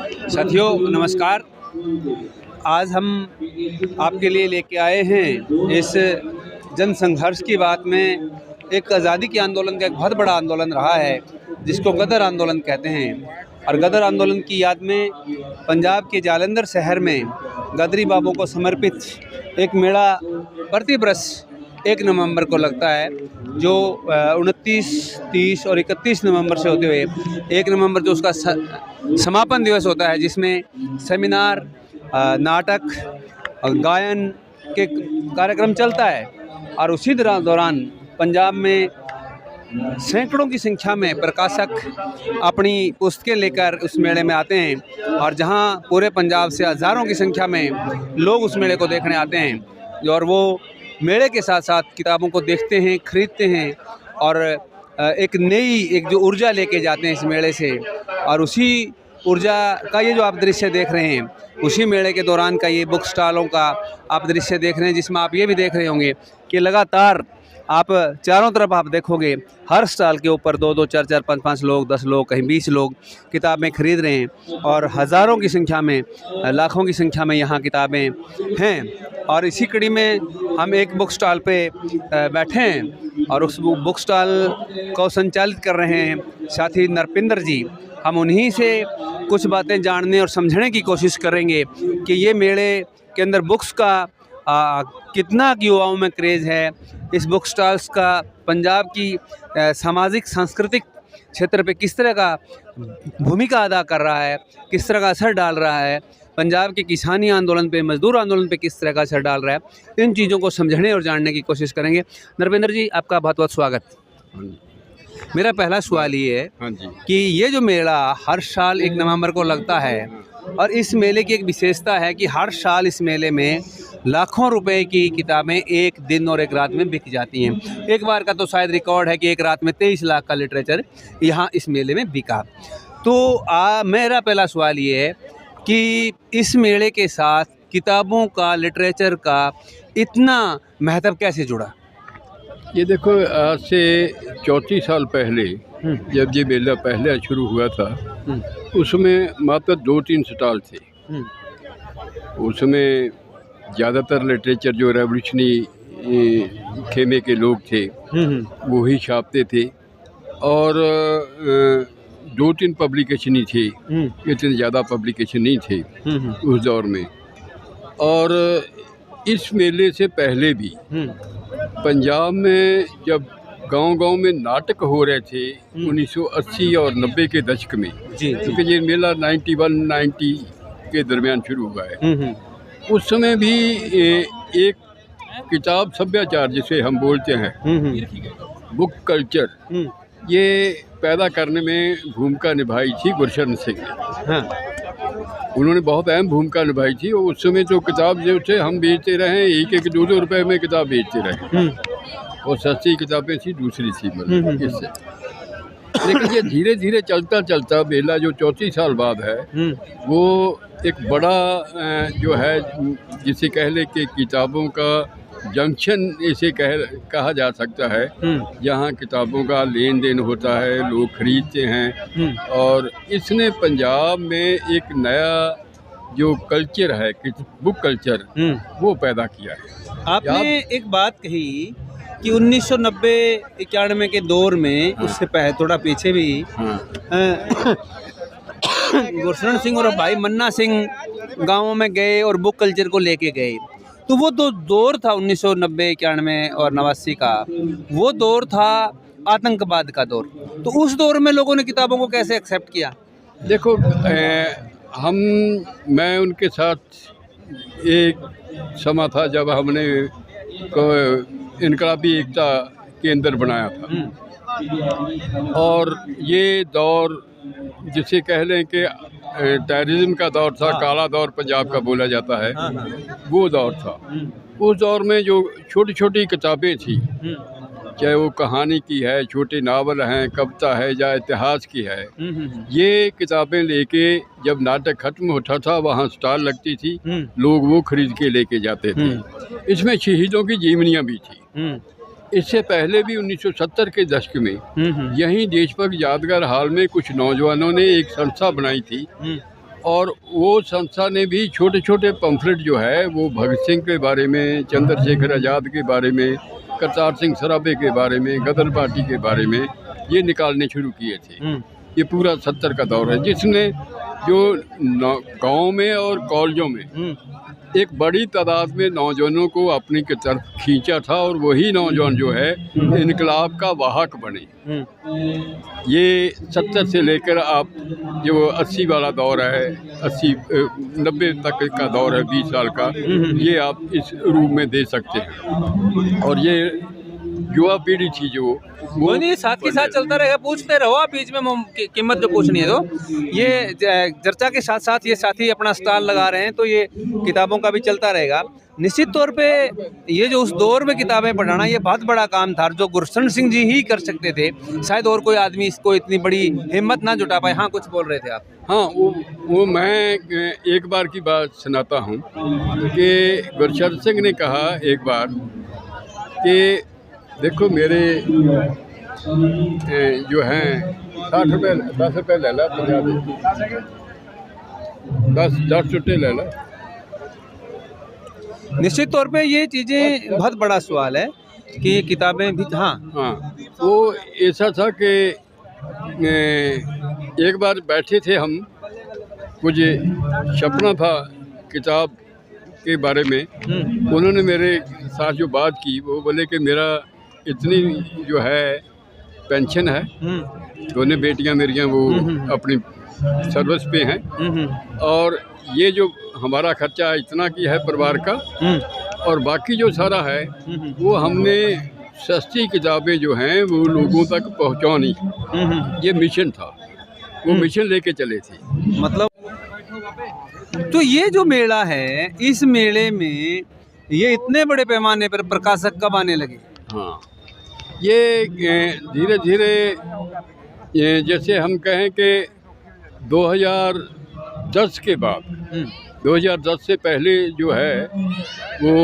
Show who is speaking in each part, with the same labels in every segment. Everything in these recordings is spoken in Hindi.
Speaker 1: साथियों नमस्कार। आज हम आपके लिए लेके आए हैं इस जन संघर्ष की बात में एक आज़ादी के आंदोलन का एक बहुत बड़ा आंदोलन रहा है जिसको गदर आंदोलन कहते हैं। और गदर आंदोलन की याद में पंजाब के जालंधर शहर में गदरी बाबू को समर्पित एक मेला प्रति वर्ष 1 नवंबर को लगता है, जो 29, 30 और 31 नवंबर से होते हुए 1 नवंबर जो उसका समापन दिवस होता है, जिसमें सेमिनार, नाटक और गायन के कार्यक्रम चलता है। और उसी दौरान पंजाब में सैकड़ों की संख्या में प्रकाशक अपनी पुस्तकें लेकर उस मेले में आते हैं, और जहां पूरे पंजाब से हज़ारों की संख्या में लोग उस मेले को देखने आते हैं। और वो मेले के साथ साथ किताबों को देखते हैं, ख़रीदते हैं और एक जो ऊर्जा लेके जाते हैं इस मेले से। और उसी ऊर्जा का ये जो आप दृश्य देख रहे हैं, उसी मेले के दौरान का ये बुक स्टॉलों का आप दृश्य देख रहे हैं, जिसमें आप ये भी देख रहे होंगे कि लगातार आप चारों तरफ आप देखोगे हर स्टॉल के ऊपर 2-2, 4-4, 5-5 लोग, 10 लोग, कहीं 20 लोग किताबें खरीद रहे हैं। और हज़ारों की संख्या में, लाखों की संख्या में यहाँ किताबें हैं। और इसी कड़ी में हम एक बुक स्टॉल पे बैठे हैं और उस बुक स्टॉल को संचालित कर रहे हैं साथी नरपिंदर जी। हम उन्हीं से कुछ बातें जानने और समझने की कोशिश करेंगे कि ये मेले के अंदर बुक्स का कितना युवाओं में क्रेज़ है, इस बुक स्टॉल्स का पंजाब की सामाजिक सांस्कृतिक क्षेत्र पे किस तरह का भूमिका अदा कर रहा है, किस तरह का असर डाल रहा है, पंजाब के किसानी आंदोलन पे, मजदूर आंदोलन पे किस तरह का असर डाल रहा है। इन चीज़ों को समझने और जानने की कोशिश करेंगे। नरपिंदर जी, आपका बहुत बहुत स्वागत। मेरा पहला सवाल ये है कि ये जो मेला हर साल 1 नवंबर को लगता है, और इस मेले की एक विशेषता है कि हर साल इस मेले में लाखों रुपए की किताबें एक दिन और एक रात में बिक जाती हैं। एक बार का तो शायद रिकॉर्ड है कि एक रात में 23 लाख का लिटरेचर यहाँ इस मेले में बिका। तो मेरा पहला सवाल ये है कि इस मेले के साथ किताबों का, लिटरेचर का इतना महत्व कैसे जुड़ा?
Speaker 2: ये देखो, आज से 34 साल पहले जब ये मेला पहले शुरू हुआ था, उसमें मात्र 2-3 स्टॉल थे। उसमें ज़्यादातर लिटरेचर जो रेवोल्यूशनरी खेमे के लोग थे वो ही छापते थे, और 2-3 पब्लिकेशन ही थे, इतने ज़्यादा पब्लिकेशन नहीं थे उस दौर में। और इस मेले से पहले भी पंजाब में जब गांव-गांव में नाटक हो रहे थे 1980 और 90 के दशक में, क्योंकि ये मेला 91-90 के दरमियान शुरू हुआ है, उस समय भी एक किताब सभ्याचार जिसे हम बोलते हैं, बुक कल्चर, ये पैदा करने में भूमिका निभाई थी गुरशरण सिंह ने। उन्होंने बहुत अहम भूमिका निभाई थी। और उस समय तो किताब जो थे हम बेचते रहे, 1-1, 2-2 रुपए में किताब बेचते रहे, और सस्ती किताबें थी, दूसरी थी मतलब इससे। लेकिन ये धीरे धीरे चलता चलता मेला जो 34 साल बाद है, वो एक बड़ा जो है, जिसे कह ले कि किताबों का जंक्शन इसे कहा जा सकता है, जहाँ किताबों का लेन देन होता है, लोग खरीदते हैं। और इसने पंजाब में एक नया जो कल्चर है, बुक कल्चर, वो पैदा किया है।
Speaker 1: आपने एक बात कही कि 1990-91 के दौर में, उससे पहले थोड़ा पीछे भी गुरशरण सिंह और भाई मन्ना सिंह गाँवों में गए और बुक कल्चर को लेके गए। तो वो तो दौर था 1990, 91 और 89 का, वो दौर था आतंकवाद का दौर। तो उस दौर में लोगों ने किताबों को कैसे एक्सेप्ट किया?
Speaker 2: देखो, मैं उनके साथ एक समा था जब हमने इनकलाबी एकता केंद्र बनाया था, और ये दौर जिसे कह लें कि टेररिज्म का दौर था, काला दौर पंजाब का बोला जाता है, वो दौर था। उस दौर में जो छोटी छोटी किताबें थी, चाहे वो कहानी की है, छोटे नावल हैं, कविता है, या इतिहास की है, ये किताबें लेके जब नाटक खत्म होता था, वहाँ स्टॉल लगती थी, लोग वो खरीद के लेके जाते थे। इसमें शहीदों की जीवनियाँ भी थी। इससे पहले भी 1970 के दशक में यहीं देशभक्त यादगार हाल में कुछ नौजवानों ने एक संस्था बनाई थी, और वो संस्था ने भी छोटे छोटे पम्फलेट जो है वो भगत सिंह के बारे में, चंद्रशेखर आज़ाद के बारे में, करतार सिंह सराबे के बारे में, गदर पार्टी के बारे में ये निकालने शुरू किए थे। ये पूरा 70 का दौर है जिसने जो गाँव में और कॉलेजों में एक बड़ी तादाद में नौजवानों को अपनी की तरफ खींचा था और वही नौजवान जो है इनकलाब का वाहक बने। ये 70 से लेकर आप जो 80 वाला दौर है, 80-90 तक का दौर है, 20 साल का, ये आप इस रूप में दे सकते हैं। और ये युवा पीढ़ी थी जो
Speaker 1: वो नहीं साथ के साथ चलता रहेगा, पूछते रहो आप बीच में कीमत जो पूछनी है। तो ये चर्चा के साथ साथ ये साथी अपना स्टॉल लगा रहे हैं, तो ये किताबों का भी चलता रहेगा। निश्चित तौर पे ये जो उस दौर में किताबें पढ़ाना ये बहुत बड़ा काम था जो गुरशरण सिंह जी ही कर सकते थे, शायद और कोई आदमी इसको इतनी बड़ी हिम्मत ना जुटा पाए। हाँ, कुछ बोल रहे थे आप?
Speaker 2: हाँ, वो मैं एक बार की बात सुनाता हूँ कि गुरशरण सिंह ने कहा एक बार कि देखो मेरे जो हैं 60 रुपये 10 रुपये ले ला, 10 छुट्टे ले ला।
Speaker 1: निश्चित तौर पे ये चीज़ें बहुत बड़ा सवाल है कि किताबें भी। हाँ,
Speaker 2: वो ऐसा था कि एक बार बैठे थे हम, मुझे सपना था किताब के बारे में। उन्होंने मेरे साथ जो बात की वो बोले कि मेरा इतनी जो है पेंशन है, दोनों बेटियां मेरियां वो अपनी सर्विस पे हैं, और ये जो हमारा खर्चा इतना की है परिवार का, और बाकी जो सारा है वो हमने सस्ती किताबें जो हैं वो लोगों तक पहुंचानी। ये मिशन था, वो मिशन लेके चले थे।
Speaker 1: मतलब तो ये जो मेला है, इस मेले में ये इतने बड़े पैमाने पर प्रकाशक कब आने लगे?
Speaker 2: हाँ, ये धीरे धीरे जैसे हम कहें कि 2010 के बाद, 2010 से पहले जो है वो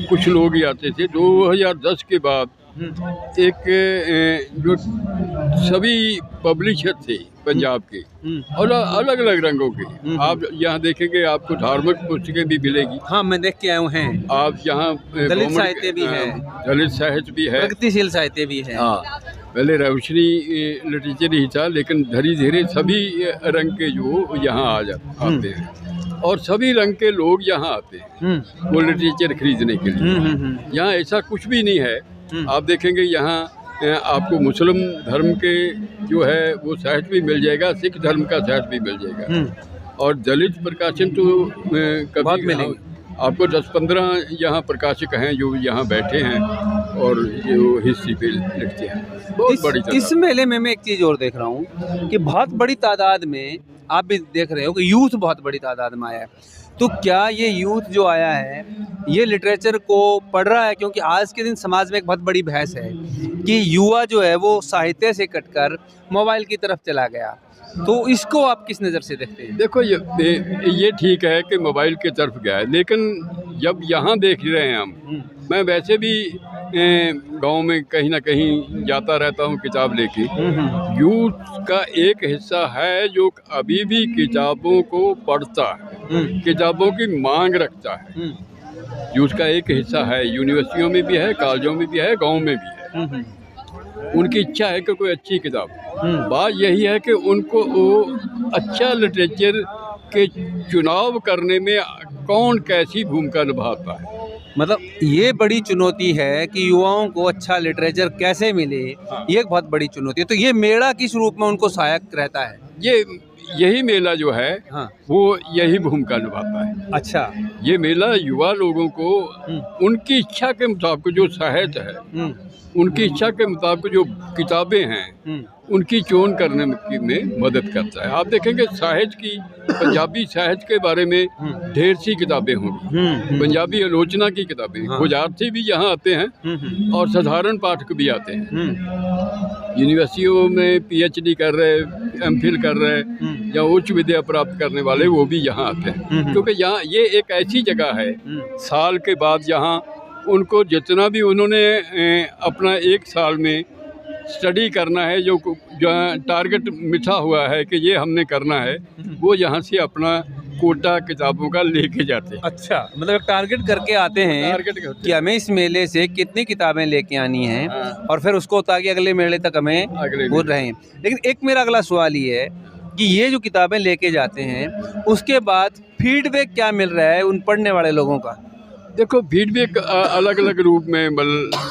Speaker 2: कुछ लोग ही आते थे। 2010 के बाद एक जो सभी पब्लिशर थे पंजाब के, और अलग अलग रंगों के, आप यहाँ देखेंगे आपको धार्मिक पुस्तकें भी मिलेगी।
Speaker 1: हाँ, मैं देख के आया हूँ। हैं
Speaker 2: आप यहाँ
Speaker 1: दलित साहित्य भी है,
Speaker 2: दलित साहित्य भी है,
Speaker 1: प्रगतिशील साहित्य भी है।
Speaker 2: हाँ, पहले रेवोल्यूशनरी लिटरेचर ही था, लेकिन धीरे धीरे सभी रंग के जो यहाँ आते हैं, और सभी रंग के लोग यहाँ आते हैं वो लिटरेचर खरीदने के लिए। यहाँ ऐसा कुछ भी नहीं है। आप देखेंगे यहाँ आपको मुस्लिम धर्म के जो है वो साहित्य भी मिल जाएगा, सिख धर्म का साहित्य भी मिल जाएगा, और दलित प्रकाशन तो कभी मिलेंगे। आपको 10-15 यहाँ प्रकाशक हैं जो यहाँ बैठे हैं और जो हिस्ट्री पे लिखते हैं। बहुत बड़ी
Speaker 1: इस मेले में मैं एक चीज़ और देख रहा हूँ कि बहुत बड़ी तादाद में, आप भी देख रहे हो कि यूथ बहुत बड़ी तादाद में आया है। तो क्या ये यूथ जो आया है ये लिटरेचर को पढ़ रहा है? क्योंकि आज के दिन समाज में एक बहुत बड़ी बहस है कि युवा जो है वो साहित्य से कटकर मोबाइल की तरफ चला गया, तो इसको आप किस नज़र से देखते हैं?
Speaker 2: देखो ये ठीक है कि मोबाइल की तरफ गया है, लेकिन जब यहाँ देख रहे हैं हम, मैं वैसे भी गांव में कहीं ना कहीं जाता रहता हूँ किताब लेके। यूथ का एक हिस्सा है जो अभी भी किताबों को पढ़ता है, किताबों की मांग रखता है। यूथ का एक हिस्सा है, यूनिवर्सिटियों में भी है, कॉलेजों में भी है, गाँव में भी है। उनकी इच्छा है कि कोई अच्छी किताब। बात यही है कि उनको वो अच्छा लिटरेचर के चुनाव करने में कौन कैसी भूमिका निभाता है।
Speaker 1: मतलब ये बड़ी चुनौती है कि युवाओं को अच्छा लिटरेचर कैसे मिले। हाँ। ये एक बहुत बड़ी चुनौती है। तो ये मेला किस रूप में उनको सहायक रहता है?
Speaker 2: यही मेला जो है, हाँ, वो यही भूमिका निभाता है।
Speaker 1: अच्छा,
Speaker 2: ये मेला युवा लोगों को उनकी इच्छा के मुताबिक जो साहित्य है, उनकी इच्छा के मुताबिक जो किताबें हैं उनकी चोन करने में मदद करता है। आप देखेंगे साहित्य की, पंजाबी साहित्य के बारे में ढेर सी किताबें होंगी, पंजाबी आलोचना की किताबें। विद्यार्थी भी यहाँ आते हैं और साधारण पाठक भी आते हैं। यूनिवर्सिटियों में PhD कर रहे, MPhil कर रहे या उच्च विद्या प्राप्त करने वाले वो भी यहाँ आते हैं, क्योंकि यहाँ ये एक ऐसी जगह है साल के बाद यहाँ उनको जितना भी उन्होंने अपना एक साल में स्टडी करना है, जो टारगेट मिथा हुआ है कि ये हमने करना है, वो यहाँ से अपना कोटा किताबों का लेके जाते हैं।
Speaker 1: अच्छा, मतलब एक टारगेट करके आते हैं
Speaker 2: टारगेट करते
Speaker 1: कि हमें इस मेले से कितनी किताबें लेके आनी हैं,
Speaker 2: हाँ।
Speaker 1: और फिर उसको ताकि अगले मेले तक हमें
Speaker 2: अगले
Speaker 1: वो रहें। लेकिन एक मेरा अगला सवाल ये है कि ये जो किताबें लेके जाते हैं उसके बाद फीडबैक क्या मिल रहा है उन पढ़ने वाले लोगों का?
Speaker 2: देखो, फीडबैक अलग अलग रूप में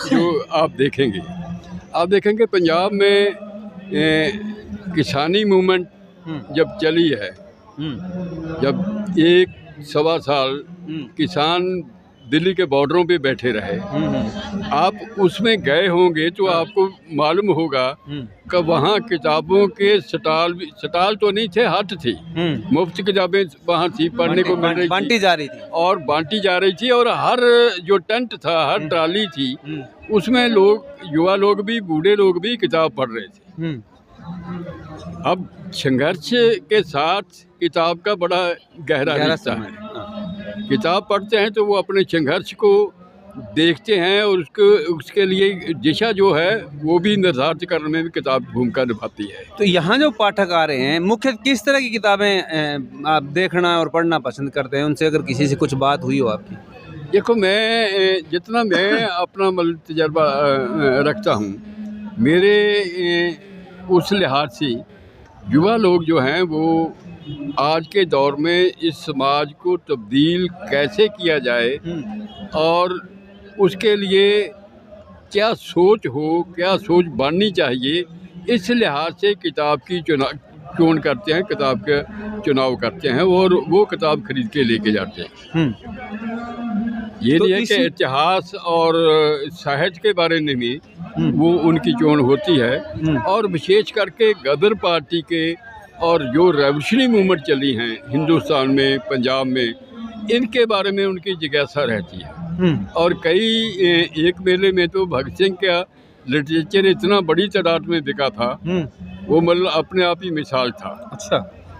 Speaker 2: जो आप देखेंगे पंजाब में किसानी मूवमेंट जब चली है, जब 1-1.25 साल किसान दिल्ली के बॉर्डरों पे बैठे रहे, आप उसमें गए होंगे तो आपको मालूम होगा कि वहाँ किताबों के स्टॉल तो नहीं थे, हट थी, मुफ्त किताबें वहाँ थी, पढ़ने को मिल रही थी,
Speaker 1: बांटी जा रही थी
Speaker 2: और बांटी जा रही थी। और हर जो टेंट था, हर ट्राली थी, उसमें लोग, युवा लोग भी, बूढ़े लोग भी किताब पढ़ रहे थे। अब संघर्ष के साथ किताब का बड़ा गहरा रिश्ता है। किताब पढ़ते हैं तो वो अपने संघर्ष को देखते हैं, और उसके लिए दिशा जो है वो भी निर्धारित करने में भी किताब भूमिका निभाती है।
Speaker 1: तो यहाँ जो पाठक आ रहे हैं, मुख्य किस तरह की किताबें आप देखना और पढ़ना पसंद करते हैं? उनसे अगर किसी से कुछ बात हुई हो आपकी?
Speaker 2: देखो, जितना मैं अपना तजर्बा रखता हूँ, मेरे उस लिहाज से युवा लोग जो हैं वो आज के दौर में इस समाज को तब्दील कैसे किया जाए और उसके लिए क्या सोच हो, क्या सोच बननी चाहिए, इस लिहाज से किताब की चुनाव करते हैं, किताब का चुनाव करते हैं और वो किताब खरीद के लेके जाते हैं। ये
Speaker 1: तो
Speaker 2: नहीं है कि इतिहास और साहित्य के बारे में भी वो उनकी चोन होती है, और विशेष करके गदर पार्टी के और जो रेवोल्यूशनरी मूवमेंट चली हैं हिंदुस्तान में, पंजाब में, इनके बारे में उनकी जिज्ञासा रहती है। और एक मेले में तो भगत सिंह का लिटरेचर इतना बड़ी तादाद में बिका था, वो मतलब अपने आप ही मिसाल था।
Speaker 1: अच्छा,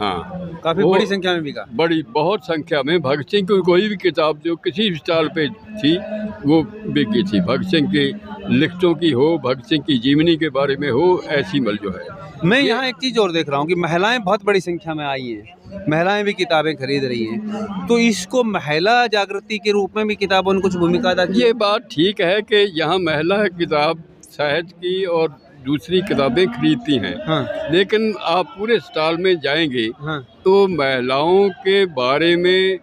Speaker 2: हाँ,
Speaker 1: काफी बड़ी संख्या में बिका।
Speaker 2: बहुत संख्या में भगत सिंह की कोई भी किताब जो किसी भी स्टॉल पे थी वो बिकी थी। भगत सिंह की लिखतों की हो, भगत सिंह की जीवनी के बारे में हो, ऐसी जो है।
Speaker 1: मैं यहाँ एक चीज़ और देख रहा हूँ कि महिलाएं बहुत बड़ी संख्या में आई हैं, महिलाएं भी किताबें खरीद रही हैं, तो इसको महिला जागृति के रूप में भी किताबों ने कुछ भूमिका अदा की?
Speaker 2: ये बात ठीक है कि यहाँ महिला किताब साहित्य की और दूसरी किताबें खरीदती हैं।
Speaker 1: हाँ।
Speaker 2: लेकिन आप पूरे स्टॉल में जाएंगे
Speaker 1: हाँ।
Speaker 2: तो महिलाओं के बारे में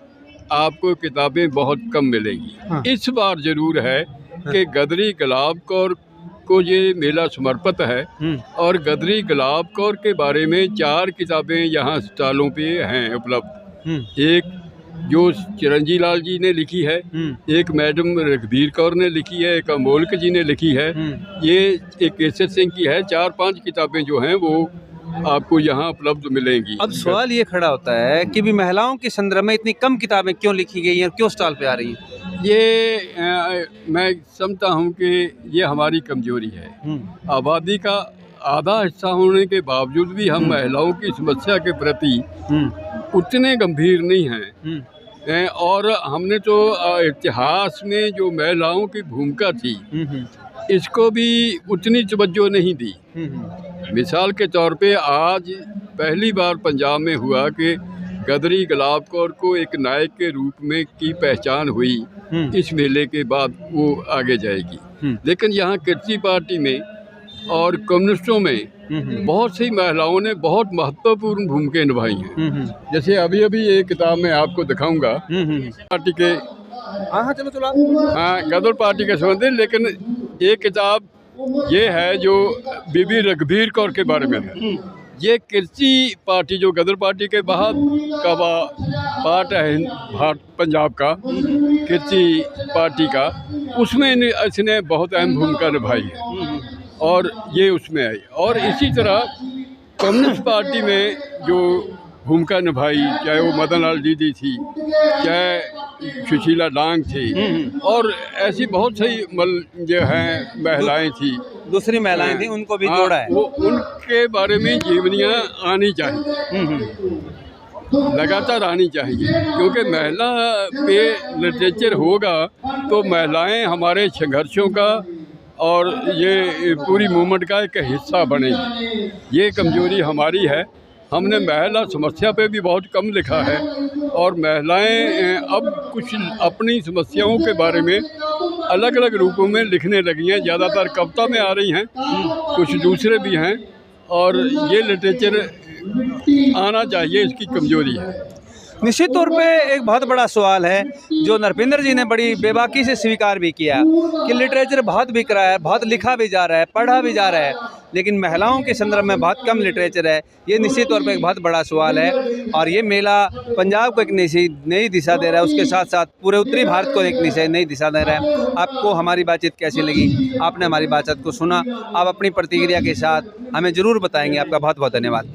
Speaker 2: आपको किताबें बहुत कम मिलेंगी।
Speaker 1: हाँ।
Speaker 2: इस बार जरूर है कि गदरी गुलाब कौर को ये मेला समर्पित है, और गदरी गुलाब कौर के बारे में 4 किताबें यहाँ स्टॉलों पे हैं उपलब्ध। एक जो चिरंजी लाल जी ने लिखी है, एक मैडम रघबीर कौर ने लिखी है, एक अमोलक जी ने लिखी है, ये एक केसर सिंह की है। 4-5 किताबें जो हैं वो आपको यहाँ उपलब्ध मिलेंगी।
Speaker 1: अब सवाल ये खड़ा होता है कि भी महिलाओं के संदर्भ में इतनी कम किताबें क्यों लिखी गई हैं, क्यों स्टॉल पे आ रही हैं?
Speaker 2: ये मैं समझता हूँ कि ये हमारी कमजोरी है। आबादी का आधा हिस्सा होने के बावजूद भी हम महिलाओं की समस्या के प्रति उतने गंभीर नहीं हैं। और हमने तो इतिहास में जो महिलाओं की भूमिका थी इसको भी उतनी तवज्जो नहीं दी। मिसाल के तौर पे आज पहली बार पंजाब में हुआ कि गदरी गुलाब कौर को एक नायक के रूप में की पहचान हुई। इस मेले के बाद वो आगे जाएगी। लेकिन यहाँ किर्ची पार्टी में और कम्युनिस्टों में बहुत सी महिलाओं ने बहुत महत्वपूर्ण भूमिका निभाई हैं। जैसे अभी एक किताब मैं आपको दिखाऊंगा पार्टी के,
Speaker 1: हाँ चलो
Speaker 2: हाँ, गदर पार्टी के संबंधित। लेकिन एक किताब ये है जो बीबी रघबीर कौर के बारे में है। ये किर्ची पार्टी जो गदर पार्टी के बाहर का पार्ट है पंजाब का, किर्ची पार्टी का, उसमें इसने बहुत अहम भूमिका निभाई है और ये उसमें आई। और इसी तरह कम्युनिस्ट पार्टी में जो भूमिका निभाई, चाहे वो मदन लाल दीदी थी, चाहे सुशीला डांग थी, और ऐसी बहुत सी जो हैं महिलाएं थी,
Speaker 1: दूसरी महिलाएं थी, उनको भी जोड़ा है।
Speaker 2: वो उनके बारे में जीवनियाँ आनी चाहिए, लगातार आनी चाहिए, क्योंकि महिला पे लिटरेचर होगा तो महिलाएं हमारे संघर्षों का और ये पूरी मूवमेंट का एक हिस्सा बने। ये कमजोरी हमारी है। हमने महिला समस्या पे भी बहुत कम लिखा है और महिलाएं अब कुछ अपनी समस्याओं के बारे में अलग अलग रूपों में लिखने लगी हैं। ज़्यादातर कविता में आ रही हैं, कुछ दूसरे भी हैं, और ये लिटरेचर आना चाहिए, इसकी कमजोरी है।
Speaker 1: निश्चित तौर पे एक बहुत बड़ा सवाल है जो नरपिंदर जी ने बड़ी बेबाकी से स्वीकार भी किया कि लिटरेचर बहुत बिक रहा है, बहुत लिखा भी जा रहा है, पढ़ा भी जा रहा है, लेकिन महिलाओं के संदर्भ में बहुत कम लिटरेचर है। ये निश्चित तौर पे एक बहुत बड़ा सवाल है और ये मेला पंजाब को एक नई दिशा दे रहा है, उसके साथ साथ पूरे उत्तरी भारत को एक नई दिशा दे रहा है। आपको हमारी बातचीत कैसी लगी? आपने हमारी बातचीत को सुना, आप अपनी प्रतिक्रिया के साथ हमें ज़रूर बताएंगे। आपका बहुत बहुत धन्यवाद।